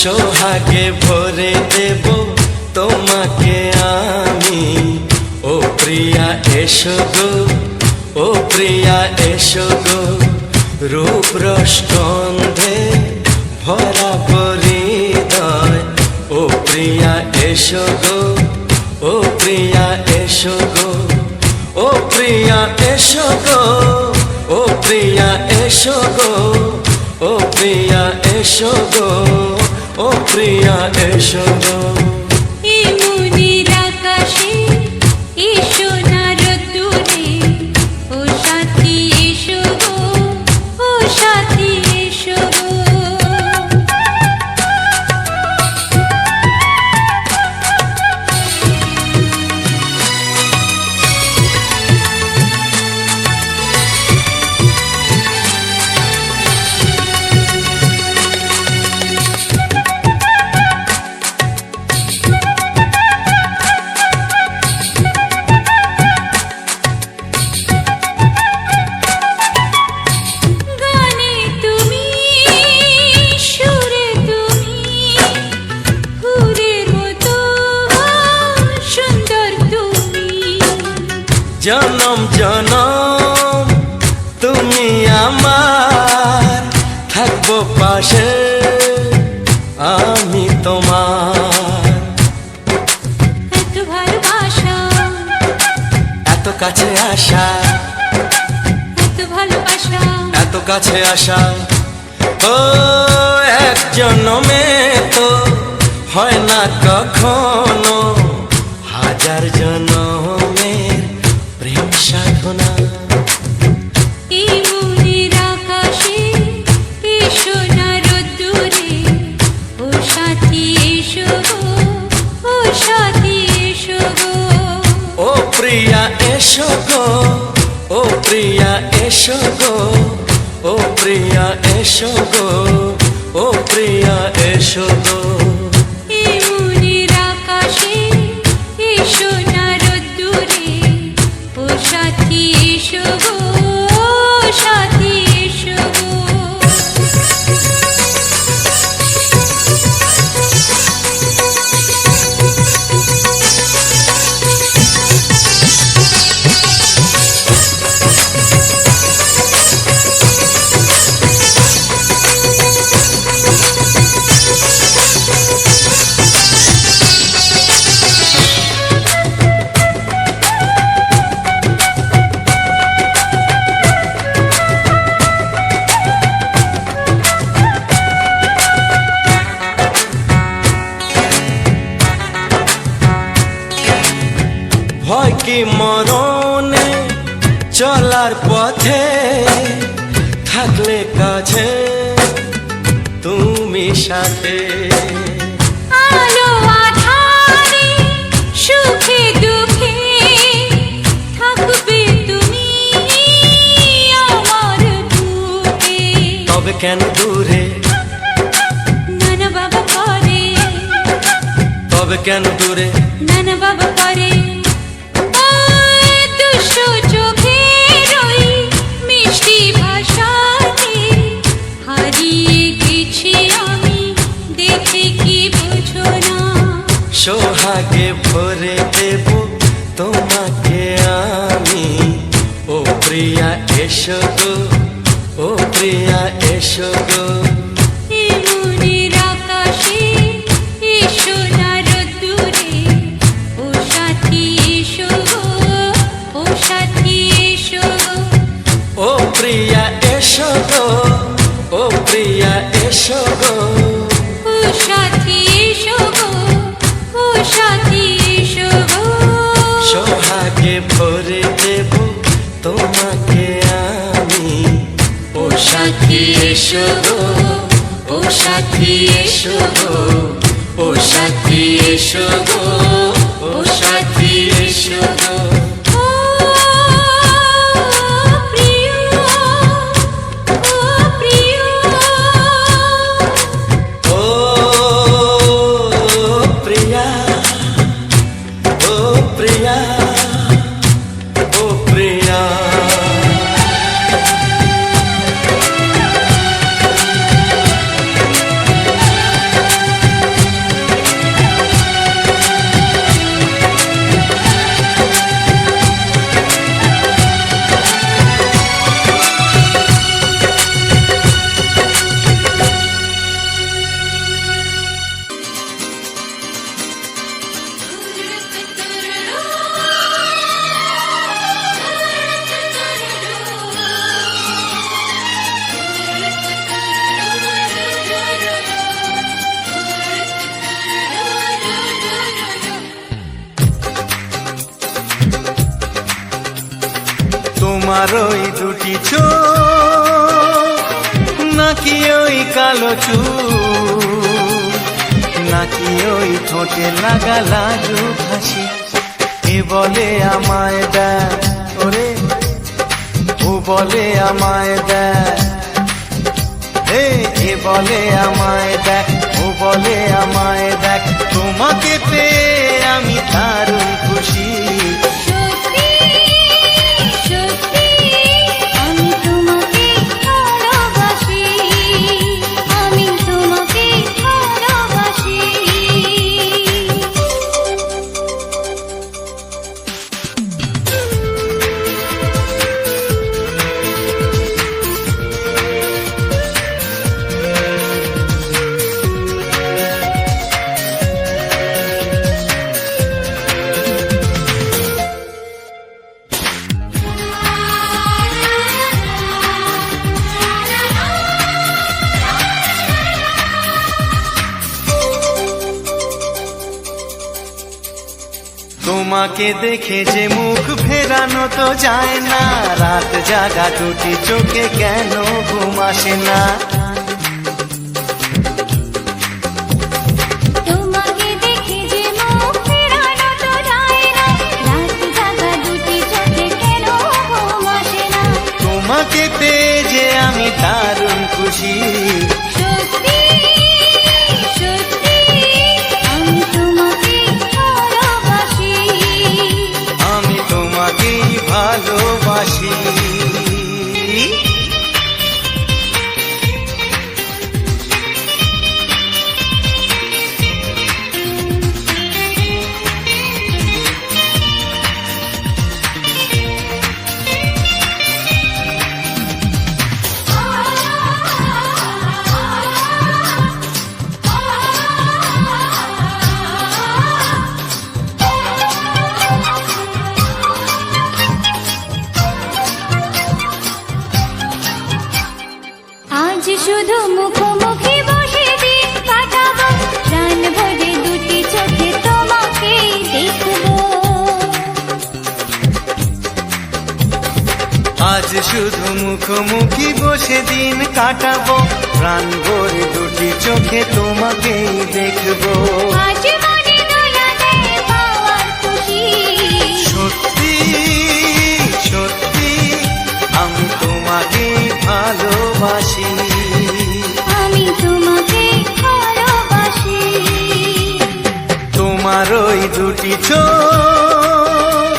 সোহাগে ভরে দেব তোমাকে আমি। ও প্রিয়া এসো গো, ও প্রিয়া এসো গো, রূপ রস গন্ধে ভরা হৃদয়। ও প্রিয়া এসো গো, ও প্রিয়া এসো গো, ও প্রিয়া এসো গো, ও প্রিয়া এসো গো, ও প্রিয়া এসো গো, ও প্রিয়া এসো গো। এই মনের আকাশে এসো না রোদ্দুরে, ও সাথী এসো গো, ও সাথী এসো গো। জনম জনম তুমি আমার, থাকবো পাশে আমি তোমার। এত ভালোবাসা, এত কাছে আসা, এত ভালোবাসা, এত কাছে আসা, ও এক জন্মে তো হয় না কখনো, হাজার জন্মের প্রেম সাধনা। এই মনের আকাশে এসো না রোদ্দুরে, ও সাথী এসো গো, ও সাথী এসো গো। ও প্রিয়া এসো গো, ও প্রিয়া এসো গো, ও প্রিয়া এসো গো, ও প্রিয়া এসো গো। এই মনের আকাশে এসো না রোদ্দুরে, ও সাথী এসো গো, ও সাথী এসো গো। ভয় কি মরণে চলার পথে, থাকলে কাছে তুমি সাথে। আলো আঁধারে সুখে দুঃখে থাকবে তুমি আমার বুকে। তবে কেন দূরে, নানা বাবা করে, তবে কেন দূরে, নানা বাবা করে। ওই দুষ্টু চোখের ওই মিষ্টি ভাষাতে হারিয়ে গেছি আমি, দেখে কি বুঝো না। সোহাগে ভরে দেব তোমাকে আমি। ও প্রিয়া এসো গো, ও প্রিয়া এসো গো। এই মনের আকাশে এসো না রোদ্দুরে, ও সাথী এসো গো, ও সাথী এসো গো। ও প্রিয়া এসো গো, ও প্রিয়া এসো গো, ও সাথী এসো গো, ও সাথী এসো গো। সোহাগে ভরে দেব তোমাকে আমি। ও সাথী এসো গো, ও সাথী এসো গো, ও সাথী এসো গো, ও সাথী এসো গো। ও প্রিয়, ও প্রিয়, ও প্রিয়া, ও প্রিয়া, ও প্রিয়া। তোমার ওই দুটি চোখ নাকি ওই কালো চুল নাকি ওই ঠোঁটে লাগা লাজুক হাসি এ বলে আমায় দেয় ওরে ও বলে আমায় দেয় এ বলে আমায় দেখ ও বলে আমায় দেখ তোমাকে পেয়ে আমি দারুণ খুশি সত্যি সত্যি আমি তোমাকে ভালোবাসি আমি তোমাকে ভালোবাসি তোমাকে দেখে যে মুখ ফেরানো তো যায় না রাত জাগা দুটি চোখে কেন ঘুম আসে না তোমাকে দেখে যে মুখ ফেরানো তো যায় না রাত জাগা দুটি চোখে কেন ঘুম আসে না তোমাকে পেয়ে যে আমি দারুণ খুশি সত্যি সত্যি আমি তোমাকে ভালোবাসি আমি তোমাকেই ভালোবাসি আজ শুধু মুখোমুখি বসে দিন কাটাবো প্রাণ ভরে দুটি চোখে তোমাকে দেখবো আজ শুধু মুখোমুখি বসে দিন কাটাবো প্রাণ ভরে দুটি চোখে তোমাকেই দেখবো আজ মনে দোলা দেয় পাওয়ার খুশি সত্যি সত্যি আমি তোমাকেই ভালোবাসি আমি তোমাকে ভালোবাসি তোমার ওই দুটি চোখ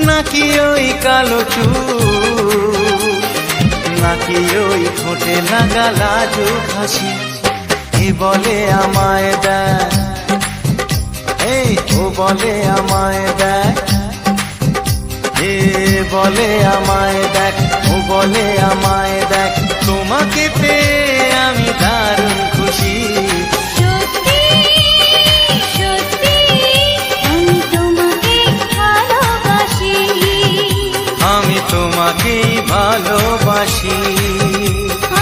নাকি ওই কালো চুল নাকি ওই ঠোঁটে লাগা লাজুক হাসি এ বলে আমায় দেয় ও বলে আমায় দেয় এ বলে আমায় দেখ ও বলে আমায় দেখ তোমাকে পেয়ে আমি দারুণ খুশি সত্যি সত্যি আমি তোমাকে ভালোবাসি আমি তোমাকেই ভালোবাসি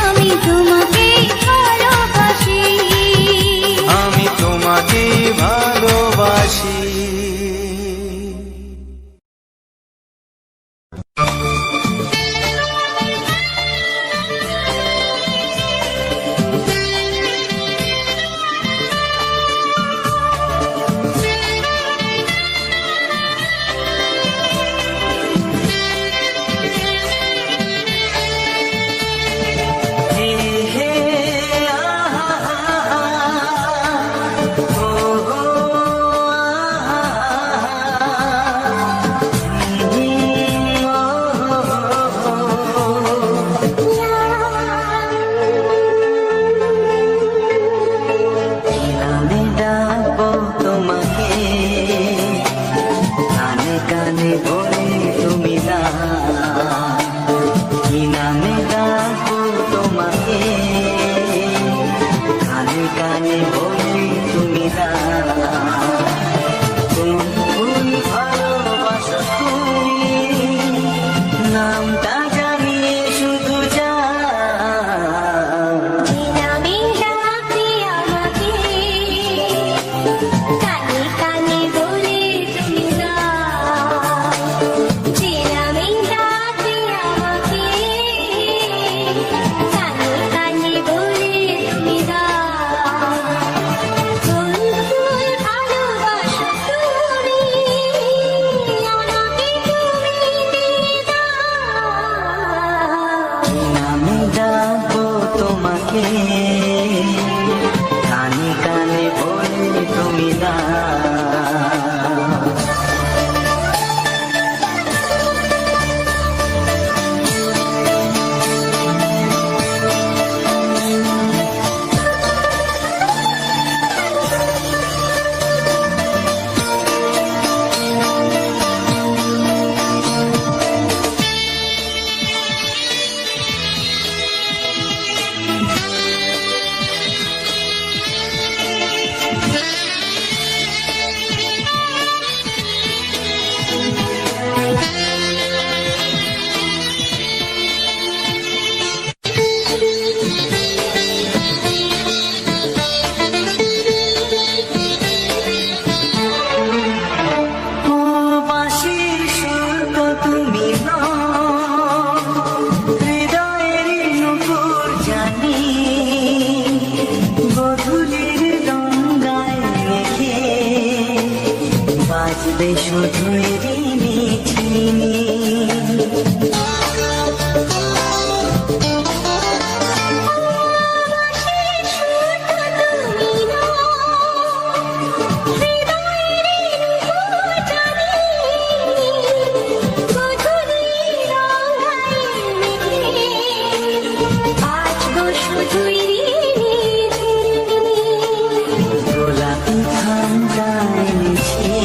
আমি তোমাকে ভালোবাসি আমি তোমাকেই ভালোবাসি আমাকে কানে কানে বলে তুমি না। বাজবে শুধুই রিনি ঝিনি, গোলাপি ঠান্ডায় মিছে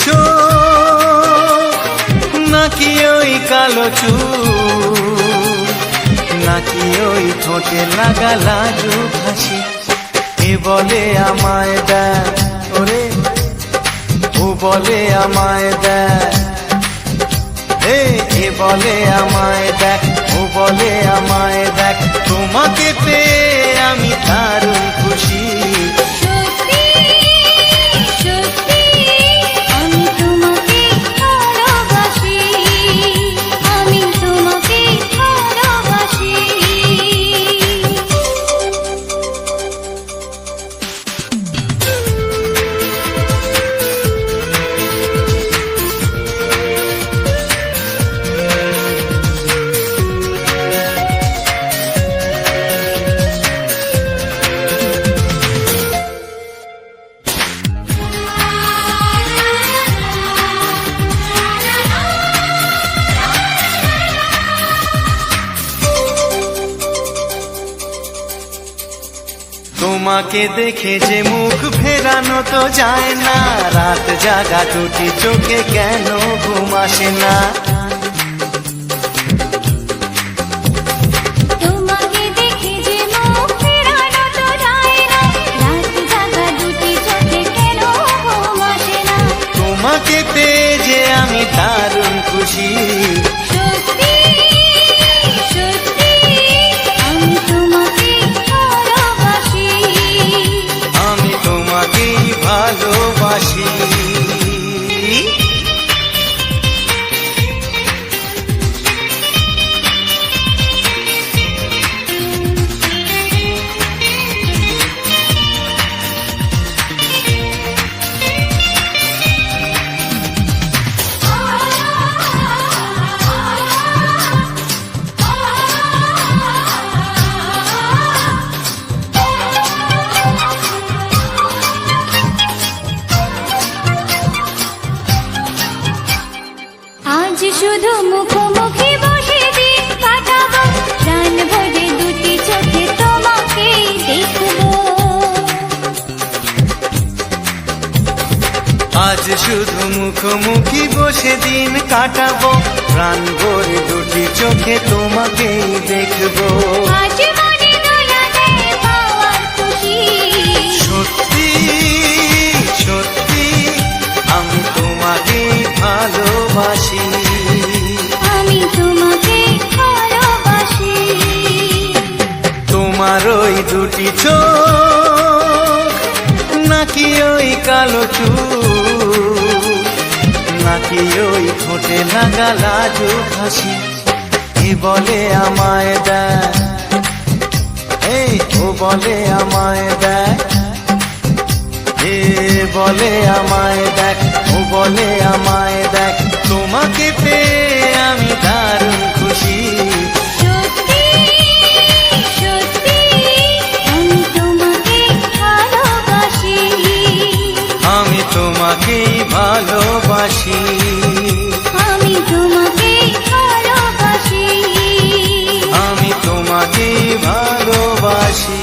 চোখ, নাকি ওই কালো চুল, নাকি ওই ঠোঁটে লাগা লাজুক হাসি। এ বলে আমায় দেখ ওরে, ও বলে আমায় দেখ, এ বলে আমায় দেখ, ও বলে আমায় দেখ, তোমাকে পেয়ে আমি দারুণ খুশি। সত্যি সত্যি আমি তোমাকে ভালোবাসি, আমি তোমাকে ভালোবাসি। তোমাকে দেখে যে মুখ ফেরানো তো যায় না, রাত জাগা দুটি চোখে কেন ঘুম আসে না। তোমাকে দেখে যে মুখ ফেরানো তো যায় না, রাত জাগা দুটি চোখে কেন ঘুম আসে না। তোমাকে পেয়ে যে আমি দারুণ খুশি। সত্যি সত্যি আমি তোমাকে ভালোবাসি, আমি তোমাকেই ভালোবাসি। আজ শুধু মুখোমুখি বসে দিন কাটাবো, প্রাণ ভরে দুটি চোখে তোমাকে দেখবো। আজ শুধু মুখোমুখি বসে দিন কাটাবো, প্রাণ ভরে দুটি চোখে তোমাকেই দেখবো। আজ মনে দোলা দেয় পাওয়ার খুশি। সত্যি সত্যি আমি তোমাকেই ভালোবাসি। আমি তোমাকে ভালোবাসি। তোমার ওই দুটি চোখ, নাকি ওই কালো চুল, নাকি ওই ঠোঁটে লাগা লাজুক হাসি। এ বলে আমায় দেখ, এই ও বলে আমায় দেখ, এ বলে আমায় দেখ, ও বলে আমায় দেখ, তোমাকে পেয়ে আমি দারুণ খুশি। সত্যি সত্যি আমি তোমাকে ভালোবাসি, আমি তোমাকেই ভালোবাসি। আমি তোমাকে ভালোবাসি, আমি তোমাকেই ভালোবাসি।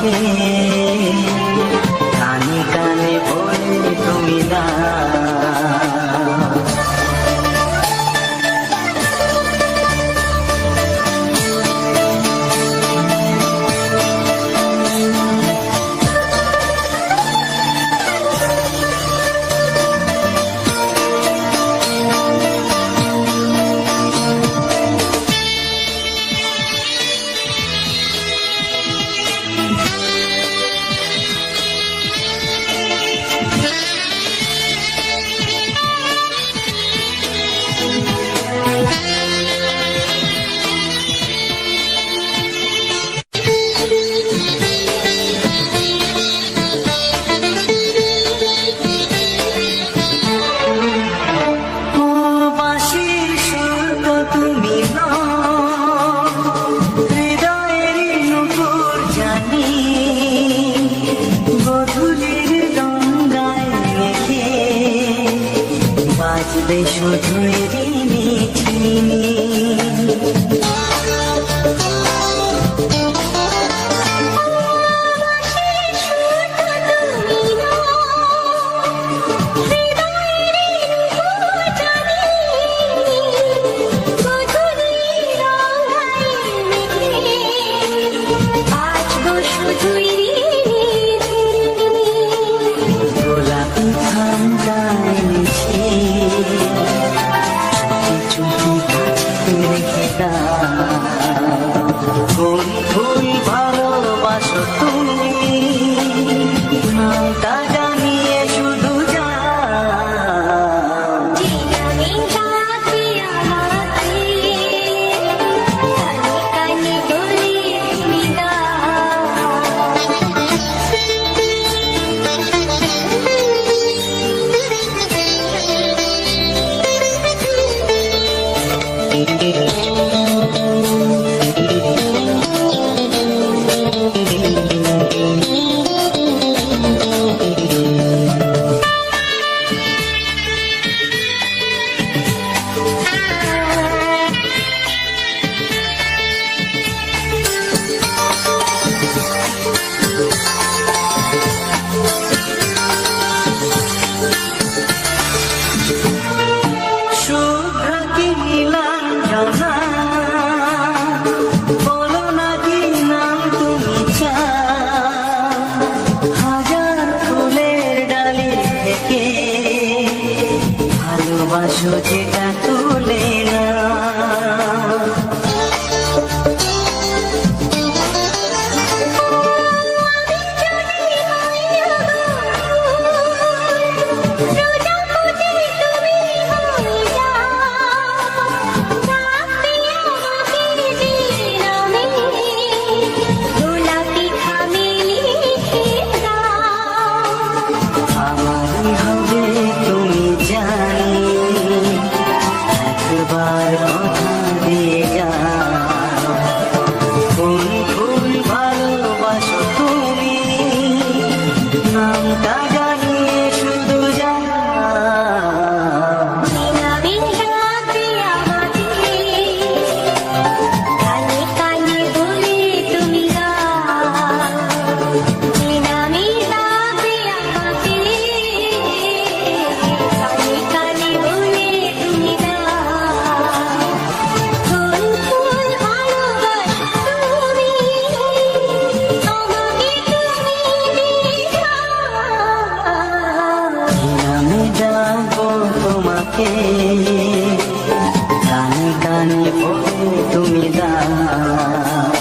তোমাকে কানে কানে বলে তুমি দাও। শুধুই রিনি ঝিনি গোলাপি ঠান্ডায় মিছে কোন ফুল ভালোবাসো তুমি নামটা জানিয়ে শুধু যা ভালোবাসো যেটা তুলে না আমারই হবে তুমি জানি একবার কথা দিয়ে যাও কোন ফুল ভালোবাসো তুমি নামটা জানিয়ে শুধু যাও তোমাকে কানে কানে বলে তুমি দাও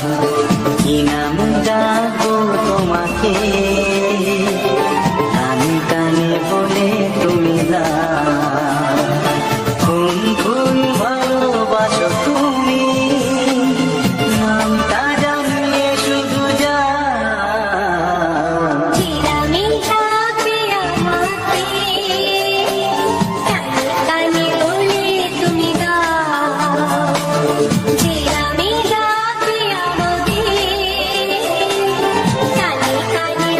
কি নাম ডাকবো তোমাকে কানে কানে বলে তুমি দাও কোন ফুল ভালোবাসো তুমি নামটা জানিয়ে শুধু যাও কানে কানে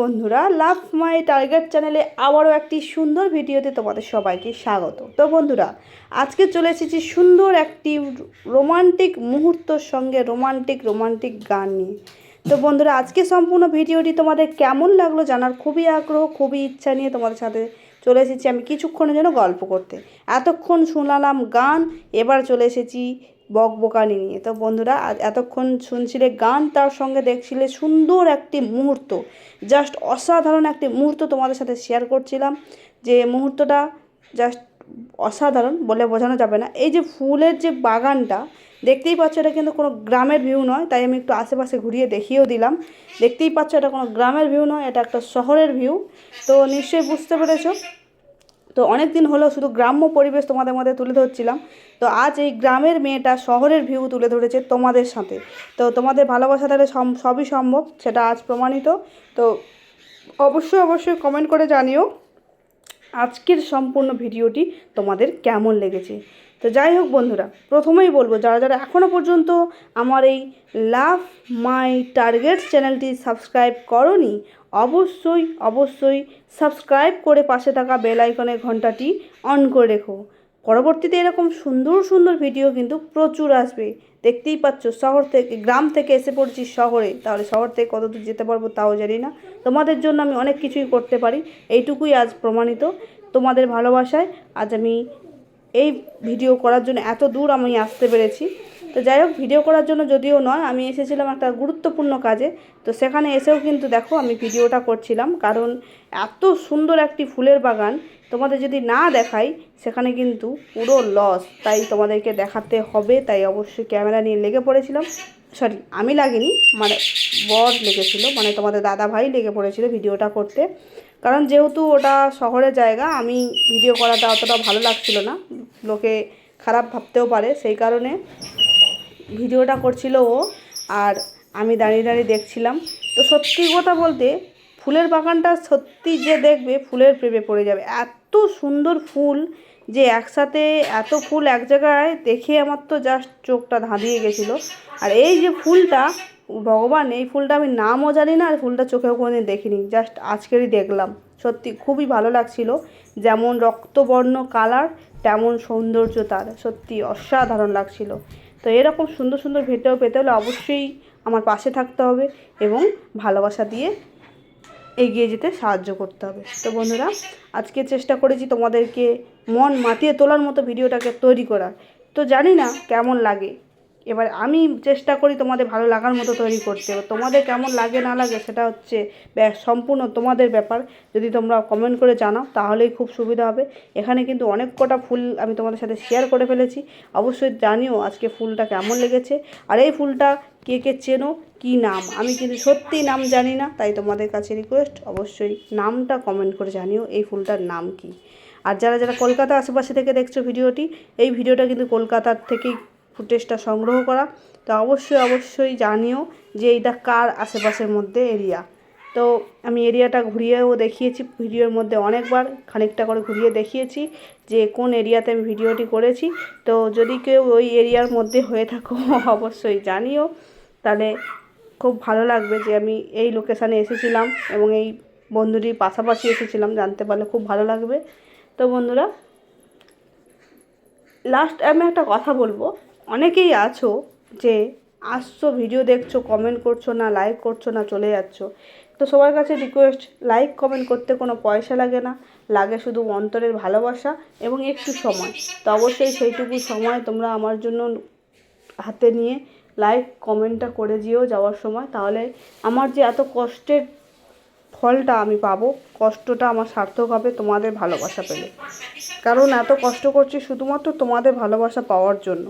বন্ধুরা, লাভ মাই টার্গেট চ্যানেলে আবারও একটি সুন্দর ভিডিওতে তোমাদের সবাইকে স্বাগত। তো বন্ধুরা, আজকে চলে এসেছি সুন্দর একটি রোমান্টিক মুহূর্তর সঙ্গে রোমান্টিক গান নিয়ে। তো বন্ধুরা, আজকে সম্পূর্ণ ভিডিওটি তোমাদের কেমন লাগলো জানার খুবই আগ্রহ, খুবই ইচ্ছা নিয়ে তোমাদের সাথে চলে এসেছি আমি কিছুক্ষণের জন্য গল্প করতে। এতক্ষণ শুনলাম গান, এবার চলে এসেছি বকবকানি নিয়ে। তো বন্ধুরা, এতক্ষণ শুনছিলে গান, তার সঙ্গে দেখছিলে সুন্দর একটি মুহূর্ত, জাস্ট অসাধারণ একটি মুহূর্ত তোমাদের সাথে শেয়ার করছিলাম। যে মুহূর্তটা জাস্ট অসাধারণ বলে বোঝানো যাবে না। এই যে ফুলের যে বাগানটা দেখতেই পাচ্ছ, এটা কিন্তু কোনো গ্রামের ভিউ নয়, তাই আমি একটু আশেপাশে ঘুরিয়ে দেখিয়েও দিলাম। দেখতেই পাচ্ছ এটা কোনো গ্রামের ভিউ নয়, এটা একটা শহরের ভিউ। তো নিশ্চয়ই বুঝতে পেরেছো। তো অনেক দিন হলো শুধু গ্রাম্য পরিবেশ তোমাদের মধ্যে তুলে ধরছিলাম। তো আজ এই গ্রামের মেয়েটা শহরের ভিউ তুলে ধরেছে তোমাদের সাথে। তো তোমাদের ভালোবাসা তাহলে সবই সম্ভব, সেটা আজ প্রমাণিত। তো অবশ্যই কমেন্ট করে জানিও আজকের সম্পূর্ণ ভিডিওটি তোমাদের কেমন লেগেছে। তো যাই হোক বন্ধুরা, প্রথমেই বলবো, যারা যারা এখনও পর্যন্ত আমার এই লাভ মাই টার্গেট চ্যানেলটি সাবস্ক্রাইব করোনি, অবশ্যই সাবস্ক্রাইব করে পাশে থাকা বেল আইকনের ঘন্টাটি অন করে রেখো। পরবর্তীতে এরকম সুন্দর ভিডিও কিন্তু প্রচুর আসবে। দেখতেই পাচ্ছ, গ্রাম থেকে এসে পড়ছি শহরে, তাহলে শহর থেকে কত দূর যেতে পারবো তাও জানি না। তোমাদের জন্য আমি অনেক কিছুই করতে পারি, এইটুকুই আজ প্রমাণিত। তোমাদের ভালোবাসায় আজ আমি এই ভিডিও করার জন্য এত দূর আমি আসতে পেরেছি। তো যাই হোক, ভিডিও করার জন্য যদিও নয়, আমি এসেছিলাম একটা গুরুত্বপূর্ণ কাজে। তো সেখানে এসেও কিন্তু দেখো আমি ভিডিওটা করছিলাম, কারণ এত সুন্দর একটি ফুলের বাগান তোমাদের যদি না দেখাই সেখানে কিন্তু পুরো লস, তাই তোমাদেরকে দেখাতে হবে। তাই অবশ্যই ক্যামেরা নিয়ে লেগে পড়েছিলাম। সরি, আমি লাগিনি, মানে বর লেগেছিল, মানে তোমাদের দাদা ভাই লেগে পড়েছিল ভিডিওটা করতে। কারণ যেহেতু ওটা শহরের জায়গা, আমি ভিডিও করাটা অতটা ভালো লাগছিল না, লোকে খারাপ ভাবতেও পারে, সেই কারণে ভিডিওটা করছিল ও, আর আমি দাঁড়িয়ে দেখছিলাম। তো সত্যি কথা বলতে, ফুলের বাগানটা সত্যি যে দেখবে ফুলের প্রেমে পড়ে যাবে। এত সুন্দর ফুল যে একসাথে এত ফুল এক জায়গায় দেখে আমার তো জাস্ট চোখটা ধাঁধিয়ে গেছিলো। আর এই যে ফুলটা, ভগবান, এই ফুলটা আমি নামও জানি না, আর ফুলটা চোখেও কোনোদিন দেখিনি, জাস্ট আজকেরই দেখলাম। সত্যি খুবই ভালো লাগছিল। যেমন রক্তবর্ণ কালার, তেমন সৌন্দর্য তার, সত্যি অসাধারণ লাগছিল। তো এরকম সুন্দর ভিডিও পেতে হলে অবশ্যই আমার পাশে থাকতে হবে এবং ভালোবাসা দিয়ে এগিয়ে যেতে সাহায্য করতে হবে। তো বন্ধুরা, আজকে চেষ্টা করেছি তোমাদেরকে মন মাতিয়ে তোলার মতো ভিডিওটাকে তৈরি করার। তো জানি না কেমন লাগে, এবার আমি চেষ্টা করি তোমাদের ভালো লাগার মতো তৈরি করতে। এবার তোমাদের কেমন লাগে না লাগে সেটা হচ্ছে সম্পূর্ণ তোমাদের ব্যাপার। যদি তোমরা কমেন্ট করে জানাও তাহলেই খুব সুবিধা হবে। এখানে কিন্তু অনেক কটা ফুল আমি তোমাদের সাথে শেয়ার করে ফেলেছি, অবশ্যই জানিও আজকে ফুলটা কেমন লেগেছে। আর এই ফুলটা কে চেনো, কি নাম, আমি কিন্তু সত্যিই নাম জানি না, তাই তোমাদের কাছে রিকোয়েস্ট, অবশ্যই নামটা কমেন্ট করে জানিও এই ফুলটার নাম কি। আর যারা যারা কলকাতা আশেপাশে থেকে দেখছো ভিডিওটি, এই ভিডিওটা কিন্তু কলকাতার থেকেই ফুটেজটা সংগ্রহ করা। তো অবশ্যই জানিও যে এইটা কার আশেপাশের মধ্যে এরিয়া। তো আমি এরিয়াটা ঘুরিয়েও দেখিয়েছি ভিডিওর মধ্যে অনেকবার, খানিকটা করে ঘুরিয়ে দেখিয়েছি যে কোন এরিয়াতে আমি ভিডিওটি করেছি। তো যদি কেউ ওই এরিয়ার মধ্যে হয়ে থাকো অবশ্যই জানিও, তাহলে খুব ভালো লাগবে যে আমি এই লোকেশানে এসেছিলাম এবং এই বন্ধুটির পাশাপাশি এসেছিলাম, জানতে পারলে খুব ভালো লাগবে। তো বন্ধুরা, লাস্ট আমি একটা কথা বলবো, অনেকেই আছো যে আসছো, ভিডিও দেখছো, কমেন্ট করছো না, লাইক করছো না, চলে যাচ্ছ। তো সবার কাছে রিকোয়েস্ট, লাইক কমেন্ট করতে কোনো পয়সা লাগে না, লাগে শুধু অন্তরের ভালোবাসা এবং একটু সময়। তো অবশ্যই সেইটুকু সময় তোমরা আমার জন্য হাতে নিয়ে লাইক কমেন্টটা করে দিও যাওয়ার সময়, তাহলে আমার যে এত কষ্টের ফলটা আমি পাবো, কষ্টটা আমার সার্থক হবে তোমাদের ভালোবাসা পেলে। কারণ এত কষ্ট করছি শুধুমাত্র তোমাদের ভালোবাসা পাওয়ার জন্য,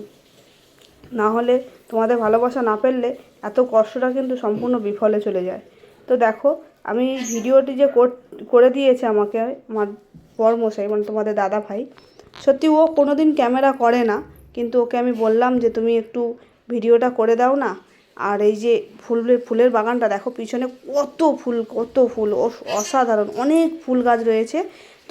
না হলে তোমাদের ভালোবাসা না পেলে এত কষ্টটা কিন্তু সম্পূর্ণ বিফলে চলে যায়। তো দেখো, আমি ভিডিওটি যে করে দিয়েছে আমাকে আমার বরমশাই, মানে তোমাদের দাদা ভাই, সত্যি ও কোনোদিন ক্যামেরা করে না, কিন্তু ওকে আমি বললাম যে তুমি একটু ভিডিওটা করে দাও না। আর এই যে ফুলের বাগানটা দেখো, পিছনে কত ফুল, অসাধারণ অনেক ফুল গাছ রয়েছে।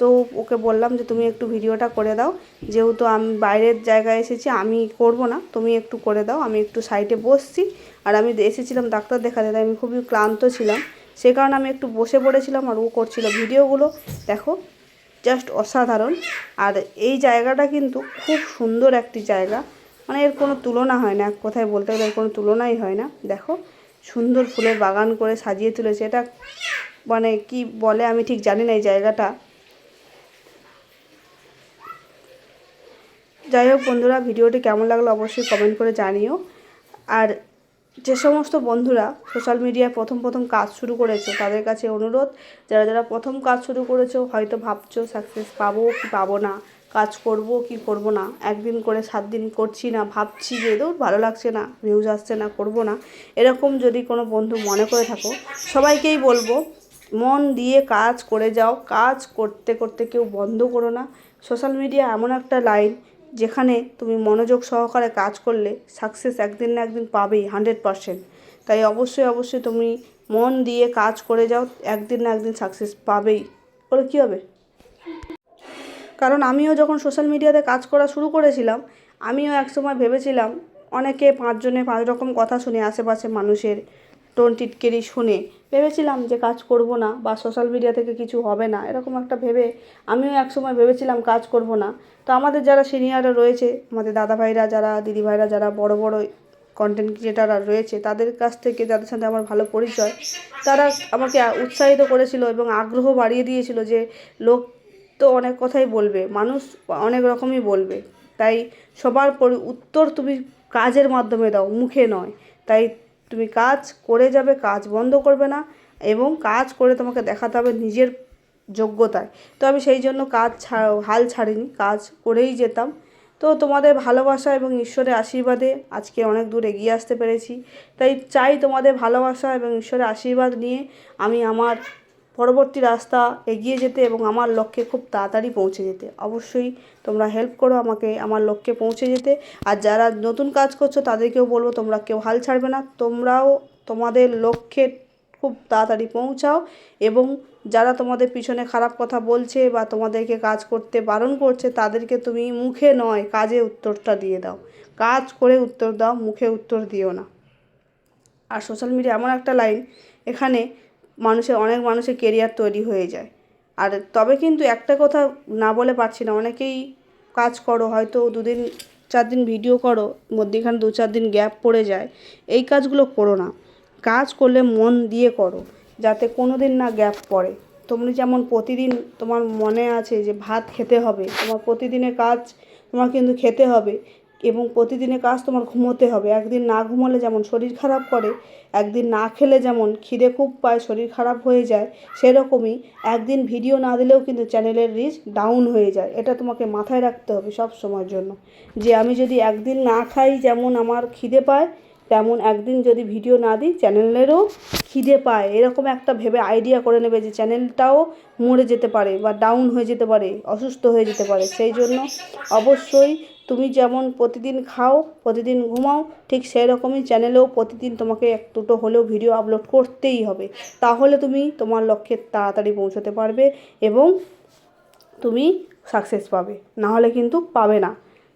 তো ওকে বললাম যে তুমি একটু ভিডিওটা করে দাও, যেহেতু আমি বাইরের জায়গায় এসেছি, আমি করব না, তুমি একটু করে দাও, আমি একটু সাইডে বসছি। আর আমি এসেছিলাম ডাক্তার দেখাতে, তাই আমি খুবই ক্লান্ত ছিলাম, সে কারণে আমি একটু বসে পড়েছিলাম আর ও করছিল ভিডিওগুলো। দেখো জাস্ট অসাধারণ। আর এই জায়গাটা কিন্তু খুব সুন্দর একটি জায়গা, মানে এর কোনো তুলনা হয় না, এক কথায় বলতে গেলে এর কোনো তুলনাই হয় না। দেখো সুন্দর ফুলের বাগান করে সাজিয়ে তুলেছে, এটা মানে কি বলে আমি ঠিক জানি না এই জায়গাটা। যাই হোক বন্ধুরা, ভিডিওটি কেমন লাগলো অবশ্যই কমেন্ট করে জানিও। আর যে সমস্ত বন্ধুরা সোশ্যাল মিডিয়ায় প্রথম কাজ শুরু করেছো তাদের কাছে অনুরোধ, যারা প্রথম কাজ শুরু করেছো হয়তো ভাবছো সাকসেস পাবো কি পাবো না, কাজ করব কি করব না, একদিন করে 7 দিন করছি না, ভাবছি যে দূর ভালো লাগছে না, ভিউজ আসছে না, করব না, এরকম যদি কোনো বন্ধু মনে করে থাকো, সবাইকেই বলবো মন দিয়ে কাজ করে যাও। কাজ করতে করতে কেউ বন্ধ করো না। সোশ্যাল মিডিয়া এমন একটা লাইন যেখানে তুমি মনোযোগ সহকারে কাজ করলে সাকসেস একদিন না একদিন পাবেই 100%। তাই অবশ্যই তুমি মন দিয়ে কাজ করে যাও, একদিন না একদিন সাকসেস পাবেই। বলে কী হবে? কারণ আমিও যখন সোশ্যাল মিডিয়াতে কাজ করা শুরু করেছিলাম, আমিও একসময় ভেবেছিলাম, অনেকে 5 জনে 5 রকম কথা শুনে, আশেপাশে মানুষের টোন টিটকেরি শুনে ভেবেছিলাম যে কাজ করব না বা সোশ্যাল মিডিয়া থেকে কিছু হবে না, এরকম একটা ভেবে আমিও একসময় ভেবেছিলাম কাজ করব না। তো আমাদের যারা সিনিয়ররা রয়েছে, আমাদের দাদা ভাইরা যারা, দিদি ভাইরা যারা বড় বড় কন্টেন্ট ক্রিয়েটাররা রয়েছে, তাদের কাছ থেকে, যাদের সাথে আমার ভালো পরিচয়, তারা আমাকে উৎসাহিত করেছিল এবং আগ্রহ বাড়িয়ে দিয়েছিল যে লোক তো অনেক কথাই বলবে, মানুষ অনেক রকমই বলবে, তাই সবার উত্তর তুমি কাজের মাধ্যমে দাও, মুখে নয়। তাই তুমি কাজ করে যাবে, কাজ বন্ধ করবে না, এবং কাজ করে তোমাকে দেখাতে হবে নিজের যোগ্যতায়। তো আমি সেই জন্য হাল ছাড়িনি, কাজ করেই যেতাম। তো তোমাদের ভালোবাসা এবং ঈশ্বরের আশীর্বাদে আজকে অনেক দূর এগিয়ে আসতে পেরেছি। তাই চাই তোমাদের ভালোবাসা এবং ঈশ্বরের আশীর্বাদ নিয়ে আমি আমার পরবর্তী রাস্তা এগিয়ে যেতে এবং আমার লক্ষ্যে খুব তাড়াতাড়ি পৌঁছে যেতে। অবশ্যই তোমরা হেল্প করো আমাকে আমার লক্ষ্যে পৌঁছে যেতে। আর যারা নতুন কাজ করছো তাদেরকেও বলবো তোমরা কেউ হাল ছাড়বে না, তোমরাও তোমাদের লক্ষ্যে খুব তাড়াতাড়ি পৌঁছাও। এবং যারা তোমাদের পিছনে খারাপ কথা বলছে বা তোমাদেরকে কাজ করতে বারণ করছে, তাদেরকে তুমি মুখে নয় কাজে উত্তরটা দিয়ে দাও। কাজ করে উত্তর দাও, মুখে উত্তর দিও না। আর সোশ্যাল মিডিয়া এমন একটা লাইন, এখানে অনেক মানুষের কেরিয়ার তৈরি হয়ে যায়। আর তবে কিন্তু একটা কথা না বলে পারছি না, অনেকেই কাজ করো, হয়তো 2 দিন 4 দিন ভিডিও করো, মধ্যেখানে 2-4 দিন গ্যাপ পড়ে যায়, এই কাজগুলো করো না। কাজ করলে মন দিয়ে করো, যাতে কোনো দিন না গ্যাপ পড়ে। তুমি যেমন প্রতিদিন তোমার মনে আছে যে ভাত খেতে হবে, তোমার প্রতিদিনের কাজ তোমার কিন্তু খেতে হবে, এবং প্রতিদিনের কাজ তোমার ঘুমোতে হবে। একদিন না ঘুমোলে যেমন শরীর খারাপ করে, একদিন না খেলে যেমন খিদে খুব পায়, শরীর খারাপ হয়ে যায়, সেরকমই একদিন ভিডিও না দিলেও কিন্তু চ্যানেলের রিচ ডাউন হয়ে যায়। এটা তোমাকে মাথায় রাখতে হবে সব সময়ের জন্য, যে আমি যদি একদিন না খাই যেমন আমার খিদে পায়, তেমন একদিন যদি ভিডিও না দিই চ্যানেলেরও খিদে পায়। এরকম একটা ভেবে আইডিয়া করে নেবে যে চ্যানেলটাও মরে যেতে পারে বা ডাউন হয়ে যেতে পারে, অসুস্থ হয়ে যেতে পারে। সেই জন্য অবশ্যই তুমি যেমন প্রতিদিন খাও, প্রতিদিন ঘুমাও, ঠিক সেই রকমই চ্যানেলেও প্রতিদিন তোমাকে 1-2টো হলেও ভিডিও আপলোড করতেই হবে। তাহলে তুমি তোমার লক্ষ্যে তাড়াতাড়ি পৌঁছতে পারবে এবং তুমি সাকসেস পাবে, না হলে কিন্তু পাবে না।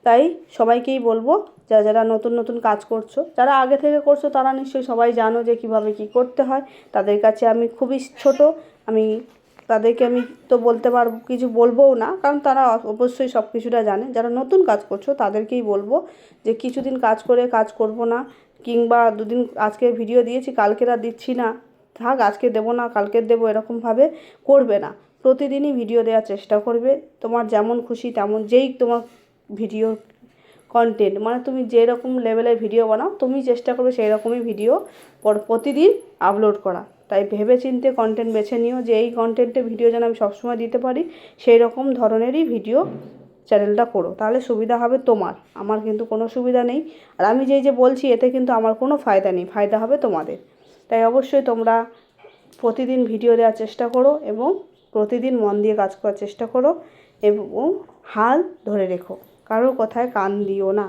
তাই সবাইকেই বলবো, যারা নতুন কাজ করছো, যারা আগে থেকে করছো তারা নিশ্চয়ই সবাই জানো যে কিভাবে কি করতে হয়। তাদের কাছে আমি খুবই ছোট, তাদেরকে আমি তো বলতে পারবো, কিছু বলবোও না, কারণ তারা অবশ্যই সব কিছুটা জানে। যারা নতুন কাজ করছো তাদেরকেই বলবো যে কিছুদিন কাজ করে কাজ করব না, কিংবা 2 দিন আজকে ভিডিও দিয়েছি কালকের আর দিচ্ছি না, থাক আজকে দেবো না কালকের দেবো, এরকমভাবে করবে না। প্রতিদিনই ভিডিও দেওয়ার চেষ্টা করবে, তোমার যেমন খুশি তেমন, যেই তোমার ভিডিও কন্টেন্ট, মানে তুমি যেরকম লেভেলের ভিডিও বানাও তুমি চেষ্টা করবে সেই রকমই ভিডিও প্রতিদিন আপলোড করা। তাই ভেবেচিন্তে কন্টেন্ট বেছে নিও যে এই কন্টেন্টে ভিডিও যেন আমি সবসময় দিতে পারি, সেই রকম ধরনেরই ভিডিও চ্যানেলটা করো, তাহলে সুবিধা হবে তোমার। আমার কিন্তু কোনো সুবিধা নেই, আর আমি যে বলছি এতে কিন্তু আমার কোনো ফায়দা নেই, ফায়দা হবে তোমাদের। তাই অবশ্যই তোমরা প্রতিদিন ভিডিও দেওয়ার চেষ্টা করো এবং প্রতিদিন মন দিয়ে কাজ করার চেষ্টা করো এবং হাল ধরে রেখো, কারোর কথায় কান দিও না।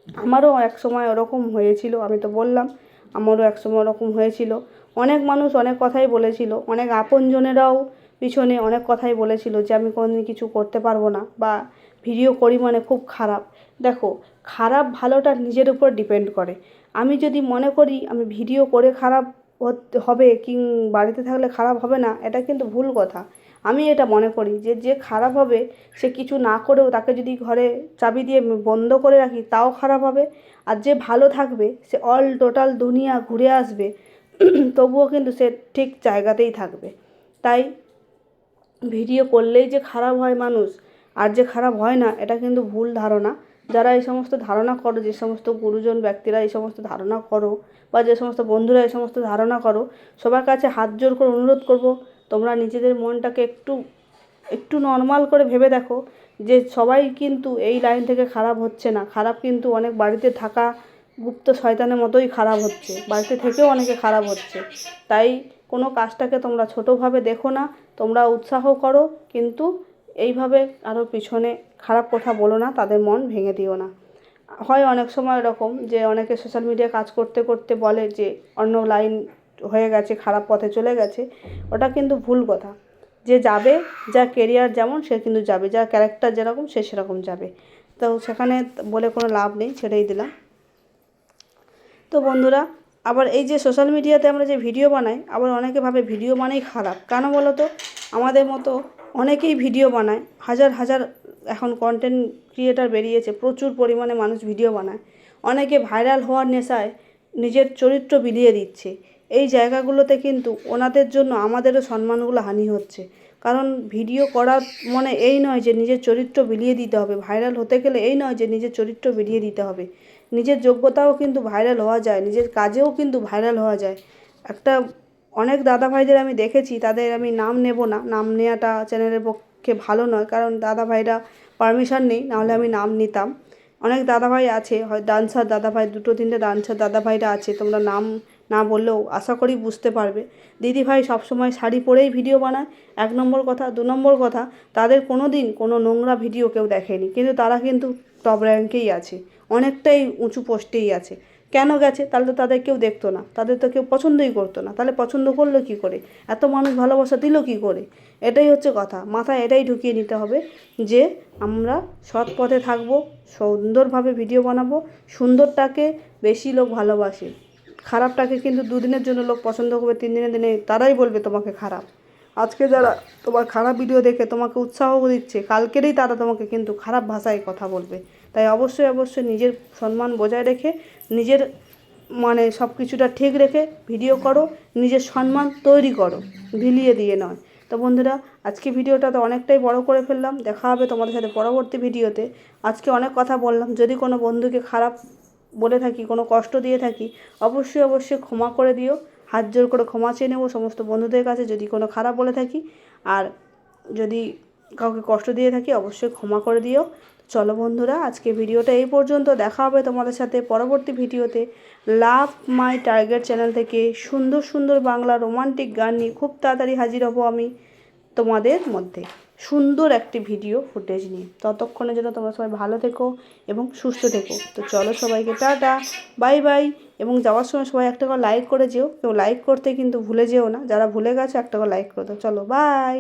আমারও এক সময় ওরকম হয়েছিল, আমি তো বললাম আমারও এক সময় ওরকম হয়েছিল। অনেক মানুষ অনেক কথাই বলেছিল, অনেক আপনজনেরাও পিছনে অনেক কথাই বলেছিল যে আমি কোনোদিন কিছু করতে পারবো না, বা ভিডিও করি মানে খুব খারাপ। দেখো, খারাপ ভালোটা নিজের উপর ডিপেন্ড করে। আমি যদি মনে করি আমি ভিডিও করে খারাপ হবে কি বাড়িতে থাকলে খারাপ হবে না, এটা কিন্তু ভুল কথা। আমি এটা মনে করি যে যে খারাপ হবে সে কিছু না করেও তাকে যদি ঘরে চাবি দিয়ে বন্ধ করে রাখি তাও খারাপ হবে, আর যে ভালো থাকবে সে অল টোটাল দুনিয়া ঘুরে আসবে তবুও কিন্তু সে ঠিক জায়গাতেই থাকবে। তাই ভিডিও করলেই যে খারাপ হয় মানুষ আর যে খারাপ হয় না, এটা কিন্তু ভুল ধারণা। যারা এই সমস্ত ধারণা করো, যে সমস্ত গুরুজন ব্যক্তিরা এই সমস্ত ধারণা করো, বা যে সমস্ত বন্ধুরা এই সমস্ত ধারণা করো, সবার কাছে হাত জোর করে অনুরোধ করব, তোমরা নিজেদের মনটাকে একটু নর্মাল করে ভেবে দেখো যে সবাই কিন্তু এই লাইন থেকে খারাপ হচ্ছে না। খারাপ কিন্তু অনেক বাড়িতে থাকা গুপ্ত শয়তানের মতোই খারাপ হচ্ছে, বাড়িতে থেকেও অনেকে খারাপ হচ্ছে। তাই কোনো কাজটাকে তোমরা ছোটোভাবে দেখো না, তোমরা উৎসাহ করো, কিন্তু এইভাবে আরও পিছনে খারাপ কথা বলো না, তাদের মন ভেঙে দিও না। হয় অনেক সময় এরকম যে অনেকে সোশ্যাল মিডিয়ায় কাজ করতে করতে বলে যে অন্য লাইন হয়ে গেছে, খারাপ পথে চলে গেছে, ওটা কিন্তু ভুল কথা। যে যাবে, যার কেরিয়ার যেমন সে কিন্তু যাবে, যার ক্যারেক্টার যেরকম সে সেরকম যাবে। তো সেখানে বলে কোনো লাভ নেই, ছেড়েই দিলাম। তো বন্ধুরা, আবার এই যে সোশ্যাল মিডিয়াতে আমরা যে ভিডিও বানাই, আবার অনেকে ভাবে ভিডিও মানেই খারাপ। কেন বলো তো? আমাদের মতো অনেকেই ভিডিও বানায়, হাজার হাজার এখন কন্টেন্ট ক্রিয়েটার বেরিয়েছে, প্রচুর পরিমাণে মানুষ ভিডিও বানায়। অনেকে ভাইরাল হওয়ার নেশায় নিজের চরিত্র বিলিয়ে দিচ্ছে। এই জায়গাগুলোতে কিন্তু ওনাদের জন্য আমাদেরও সম্মানগুলো হানি হচ্ছে। কারণ ভিডিও করার মানে এই নয় যে নিজের চরিত্র বিলিয়ে দিতে হবে, ভাইরাল হতে গেলে এই নয় যে নিজের চরিত্র বিলিয়ে দিতে হবে। নিজের যোগ্যতাও কিন্তু ভাইরাল হওয়া যায়, নিজের কাজেও কিন্তু ভাইরাল হওয়া যায়। অনেক দাদা ভাইদের আমি দেখেছি, তাদের আমি নাম নেব না, নাম নেওয়াটা চ্যানেলের পক্ষে ভালো নয়, কারণ দাদা ভাইরা পারমিশন নেই, নাহলে আমি নাম নিতাম। অনেক দাদাভাই আছে, হয় ডান্সার দাদাভাই, 2-3টে ডান্সার দাদাভাইরা আছে, তোমরা নাম না বললেও আশা করি বুঝতে পারবে। দিদিভাই সবসময় শাড়ি পরেই ভিডিও বানায়, 1 নম্বর কথা। 2 নম্বর কথা, তাদের কোনো দিন কোনো নোংরা ভিডিও কেউ দেখেনি, কিন্তু তারা কিন্তু টপ র্যাঙ্কেই আছে, অনেকটাই উঁচু পোস্টেই আছে। কেন গেছে? তাহলে তো তাদের কেউ দেখতো না, তাদের তো কেউ পছন্দই করতো না, তাহলে পছন্দ করলো কী করে? এত মানুষ ভালোবাসা দিল কী করে? এটাই হচ্ছে কথা, মাথায় এটাই ঢুকিয়ে নিতে হবে যে আমরা সৎ পথে থাকবো, সুন্দরভাবে ভিডিও বানাবো। সুন্দরটাকে বেশি লোক ভালোবাসে, খারাপটাকে কিন্তু 2 দিনের জন্য লোক পছন্দ করবে, 3 দিনের দিনে তারাই বলবে তোমাকে খারাপ। আজকে যারা তোমার খারাপ ভিডিও দেখে তোমাকে উৎসাহ দিচ্ছে, কালকেরই তারা তোমাকে কিন্তু খারাপ ভাষায় কথা বলবে। তাই অবশ্যই অবশ্যই নিজের সম্মান বজায় রেখে, নিজের মানে সব কিছুটা ঠিক রেখে ভিডিও করো, নিজের সম্মান তৈরি করো, ভিলিয়ে দিয়ে নয়। তো বন্ধুরা, আজকে ভিডিওটা তো অনেকটাই বড় করে ফেললাম, দেখা হবে তোমাদের সাথে পরবর্তী ভিডিওতে। আজকে অনেক কথা বললাম, যদি কোনো বন্ধুকে খারাপ বলে থাকি, কোনো কষ্ট দিয়ে থাকি, অবশ্যই অবশ্যই ক্ষমা করে দিও। হাত জোর করে ক্ষমা চেয়ে নেবো সমস্ত বন্ধুদের কাছে যদি কোনো খারাপ বলে থাকি, আর যদি কাউকে কষ্ট দিয়ে থাকি অবশ্যই ক্ষমা করে দিও। চলো বন্ধুরা, আজকে ভিডিওটা এই পর্যন্ত, দেখা হবে তোমাদের সাথে পরবর্তী ভিডিওতে। লাভ মাই টার্গেট চ্যানেল থেকে সুন্দর সুন্দর বাংলা রোমান্টিক গান নিয়ে খুব তাড়াতাড়ি হাজির হব আমি তোমাদের মধ্যে, সুন্দর একটি ভিডিও ফুটেজ নিয়ে। ততক্ষণের জন্য তোমরা সবাই ভালো থেকো এবং সুস্থ থেকো। তো চলো সবাইকে টাটা, বাই বাই। এবং যাওয়ার সময় সবাই একটা করে লাইক করে যেও, কেউ লাইক করতে কিন্তু ভুলে যেও না, যারা ভুলে গেছে একটা করে লাইক করে দাও। চলো বাই।